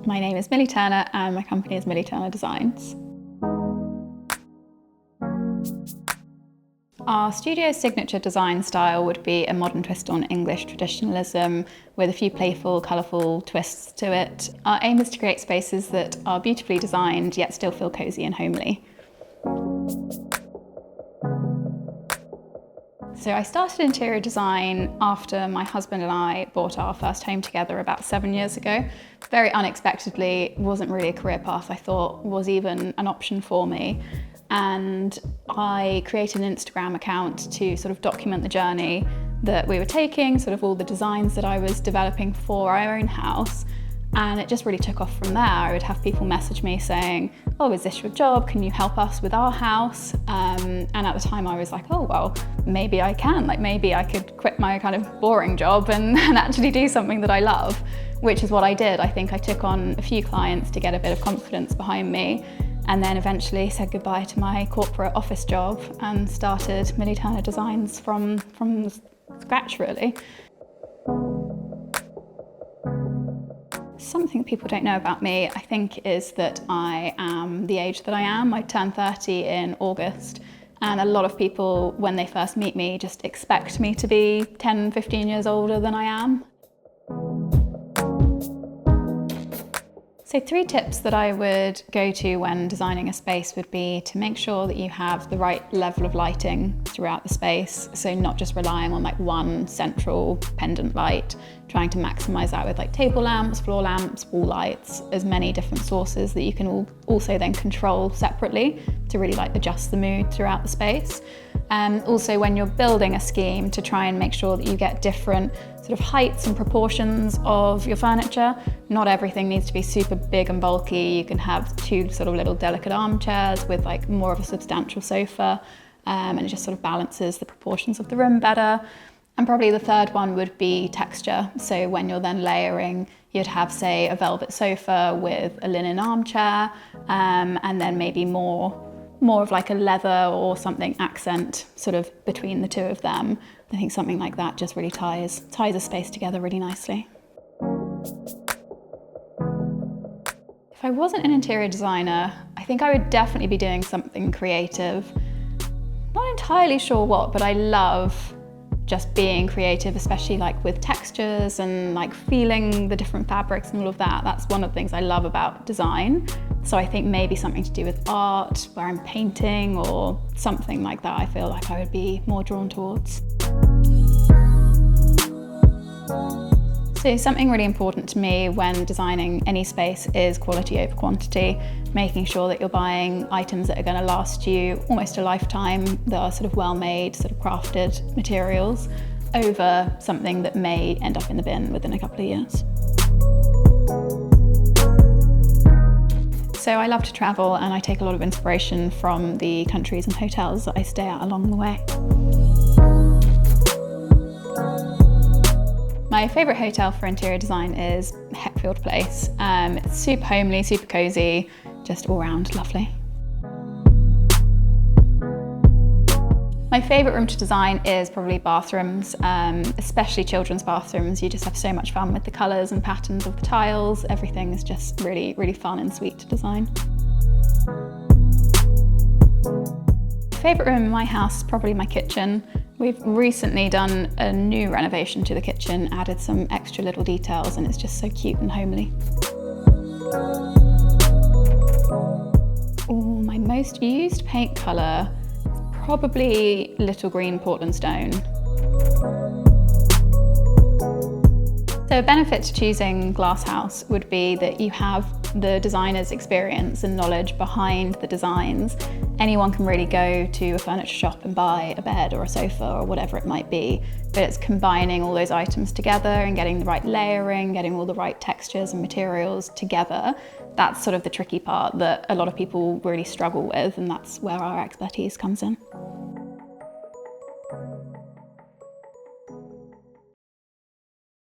My name is Millie Turner and my company is Millie Turner Designs. Our studio's signature design style would be a modern twist on English traditionalism with a few playful, colourful twists to it. Our aim is to create spaces that are beautifully designed yet still feel cosy and homely. So I started interior design after my husband and I bought our first home together about 7 years ago. Very unexpectedly, wasn't really a career path I thought was even an option for me. And I created an Instagram account to sort of document the journey that we were taking, sort of all the designs that I was developing for our own house. And it just really took off from there. I would have people message me saying, oh, is this your job? Can you help us with our house? And at the time I was like, oh, well, maybe I can. Like maybe I could quit my kind of boring job and actually do something that I love, which is what I did. I think I took on a few clients to get a bit of confidence behind me, and then eventually said goodbye to my corporate office job and started Millie Turner Designs from scratch, really. Something people don't know about me, I think, is that I am the age that I am. I turned 30 in August, and a lot of people, when they first meet me, just expect me to be 10, 15 years older than I am. So 3 tips that I would go to when designing a space would be to make sure that you have the right level of lighting throughout the space. So not just relying on like one central pendant light, trying to maximize that with like table lamps, floor lamps, wall lights, as many different sources that you can also then control separately to really like adjust the mood throughout the space. Also when you're building a scheme, to try and make sure that you get different sort of heights and proportions of your furniture. Not everything needs to be super big and bulky. You can have 2 sort of little delicate armchairs with like more of a substantial sofa, and it just sort of balances the proportions of the room better. And probably the 3rd one would be texture. So when you're then layering, you'd have, say, a velvet sofa with a linen armchair, and then maybe more of like a leather or something accent sort of between the 2 of them. I think something like that just really ties a space together really nicely. If I wasn't an interior designer, I think I would definitely be doing something creative. Not entirely sure what, but I love just being creative, especially like with textures and like feeling the different fabrics and all of that. That's one of the things I love about design. So I think maybe something to do with art, where I'm painting or something like that, I feel like I would be more drawn towards. So something really important to me when designing any space is quality over quantity, making sure that you're buying items that are going to last you almost a lifetime, that are sort of well-made, sort of crafted materials, over something that may end up in the bin within a couple of years. So I love to travel, and I take a lot of inspiration from the countries and hotels that I stay at along the way. My favourite hotel for interior design is Heckfield Place. It's super homely, super cosy, just all round lovely. My favourite room to design is probably bathrooms, especially children's bathrooms. You just have so much fun with the colours and patterns of the tiles. Everything is just really, really fun and sweet to design. Favourite room in my house is probably my kitchen. We've recently done a new renovation to the kitchen, added some extra little details, and it's just so cute and homely. Ooh, my most used paint colour, probably little green Portland stone. So a benefit to choosing Glasshouse would be that you have the designer's experience and knowledge behind the designs. Anyone can really go to a furniture shop and buy a bed or a sofa or whatever it might be, but it's combining all those items together and getting the right layering, getting all the right textures and materials together. That's sort of the tricky part that a lot of people really struggle with, and that's where our expertise comes in.